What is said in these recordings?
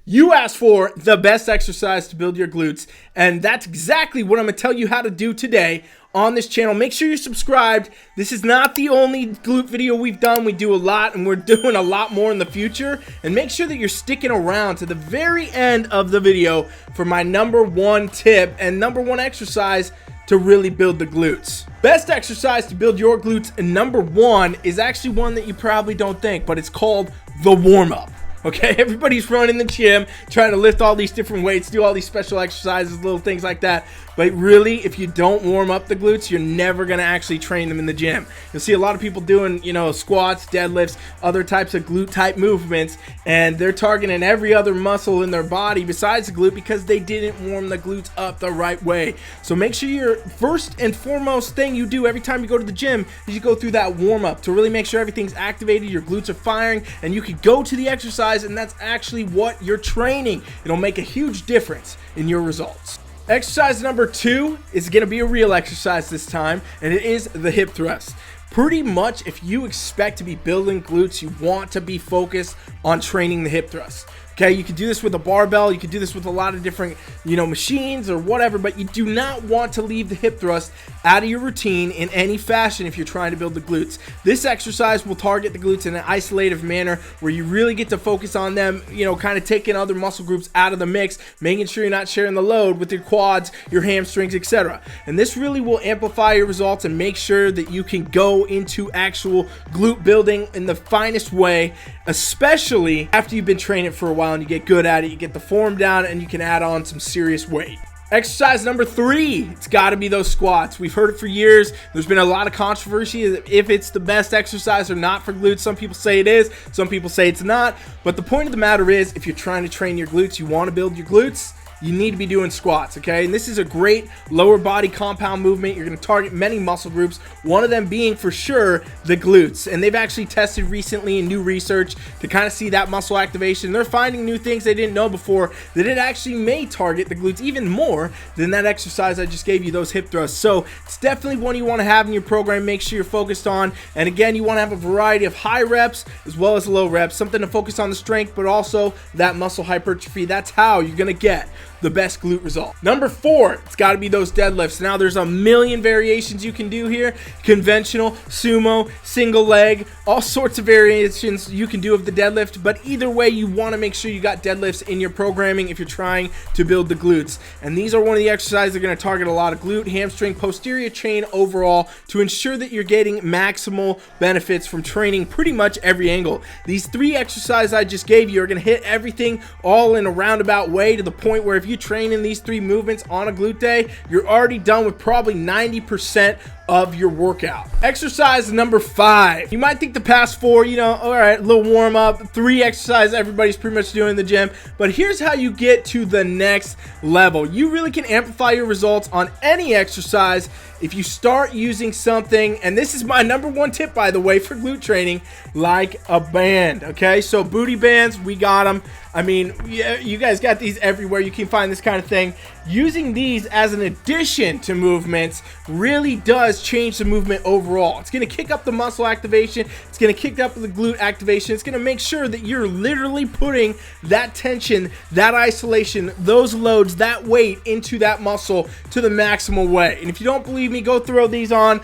You asked for the best exercise to build your glutes, and that's exactly what I'm going to tell you how to do today on this channel. Make sure you're subscribed. This is not the only glute video we've done. We do a lot, and we're doing a lot more in the future. And make sure that you're sticking around to the very end of the video for my #1 tip and #1 exercise to really build the glutes. Best exercise to build your glutes, and #1 is actually one that you probably don't think, but it's called the warm-up. Okay, everybody's running the gym, trying to lift all these different weights, do all these special exercises, little things like that. But really, if you don't warm up the glutes, you're never going to actually train them in the gym. You'll see a lot of people doing, squats, deadlifts, other types of glute type movements, and they're targeting every other muscle in their body besides the glute because they didn't warm the glutes up the right way. So make sure your first and foremost thing you do every time you go to the gym is you go through that warm up to really make sure everything's activated, your glutes are firing, and you can go to the exercise, and that's actually what you're training. It'll make a huge difference in your results. Exercise #2 is going to be a real exercise this time, and it is the hip thrust. Pretty much, if you expect to be building glutes, you want to be focused on training the hip thrust. Okay, you can do this with a barbell, you can do this with a lot of different, machines or whatever, but you do not want to leave the hip thrust out of your routine in any fashion if you're trying to build the glutes. This exercise will target the glutes in an isolative manner where you really get to focus on them, kind of taking other muscle groups out of the mix, making sure you're not sharing the load with your quads, your hamstrings, etc. And this really will amplify your results and make sure that you can go into actual glute building in the finest way, especially after you've been training for a while and you get good at it, you get the form down, and you can add on some serious weight. Exercise #3, it's got to be those squats. We've heard it for years. There's been a lot of controversy if it's the best exercise or not for glutes. Some people say it is, some people say it's not. But the point of the matter is, if you're trying to train your glutes, you want to build your glutes, you need to be doing squats, okay? And this is a great lower body compound movement. You're going to target many muscle groups, one of them being for sure the glutes. And they've actually tested recently in new research to kind of see that muscle activation. They're finding new things they didn't know before, that it actually may target the glutes even more than that exercise I just gave you, those hip thrusts. So it's definitely one you want to have in your program. Make sure you're focused on. And again, you want to have a variety of high reps as well as low reps, something to focus on the strength, but also that muscle hypertrophy. That's how you're going to get the best glute result. #4, it's got to be those deadlifts. Now there's a million variations you can do here. Conventional, sumo, single leg, all sorts of variations you can do of the deadlift, but either way, you want to make sure you got deadlifts in your programming if you're trying to build the glutes. And these are one of the exercises that are going to target a lot of glute, hamstring, posterior chain overall to ensure that you're getting maximal benefits from training pretty much every angle. These 3 exercises I just gave you are going to hit everything all in a roundabout way, to the point where if you train in these 3 movements on a glute day, you're already done with probably 90% of your workout. Exercise #5. You might think the past 4, all right, a little warm up, 3 exercises everybody's pretty much doing in the gym, but here's how you get to the next level. You really can amplify your results on any exercise if you start using something, and this is my #1 tip, by the way, for glute training, like a band. Okay, so booty bands, we got them. I mean, yeah, you guys got these everywhere. You can find this kind of thing. Using these as an addition to movements really does change the movement overall. It's going to kick up the muscle activation. It's going to kick up the glute activation. It's going to make sure that you're literally putting that tension, that isolation, those loads, that weight into that muscle to the maximal way. And if you don't believe me, go throw these on,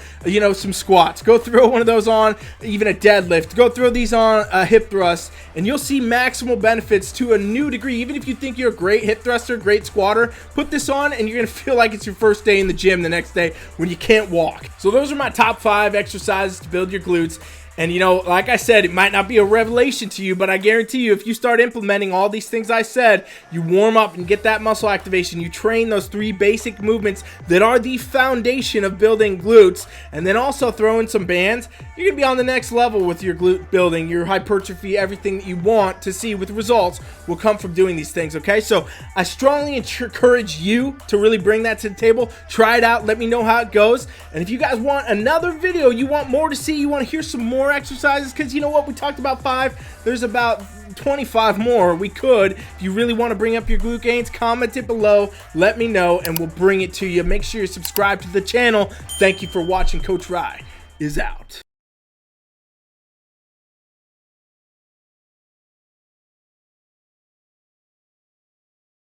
some squats. Go throw one of those on, even a deadlift. Go throw these on a hip thrust, and you'll see maximal benefits to a new degree. Even if you think you're a great hip thruster, great squatter, put this on and you're gonna feel like it's your first day in the gym the next day when you can't walk. So those are my top 5 exercises to build your glutes. And like I said, it might not be a revelation to you, but I guarantee you, if you start implementing all these things I said, you warm up and get that muscle activation, you train those 3 basic movements that are the foundation of building glutes, and then also throw in some bands, you're gonna be on the next level with your glute building, your hypertrophy, everything that you want to see with results will come from doing these things, okay? So I strongly encourage you to really bring that to the table. Try it out, let me know how it goes. And if you guys want another video, you want more to see, you want to hear some more exercises, because you know what, we talked about 5, there's about 25 more we could. If you really want to bring up your glute gains, comment it below, let me know, and we'll bring it to you. Make sure you subscribe to the channel. Thank you for watching. Coach Rye is out.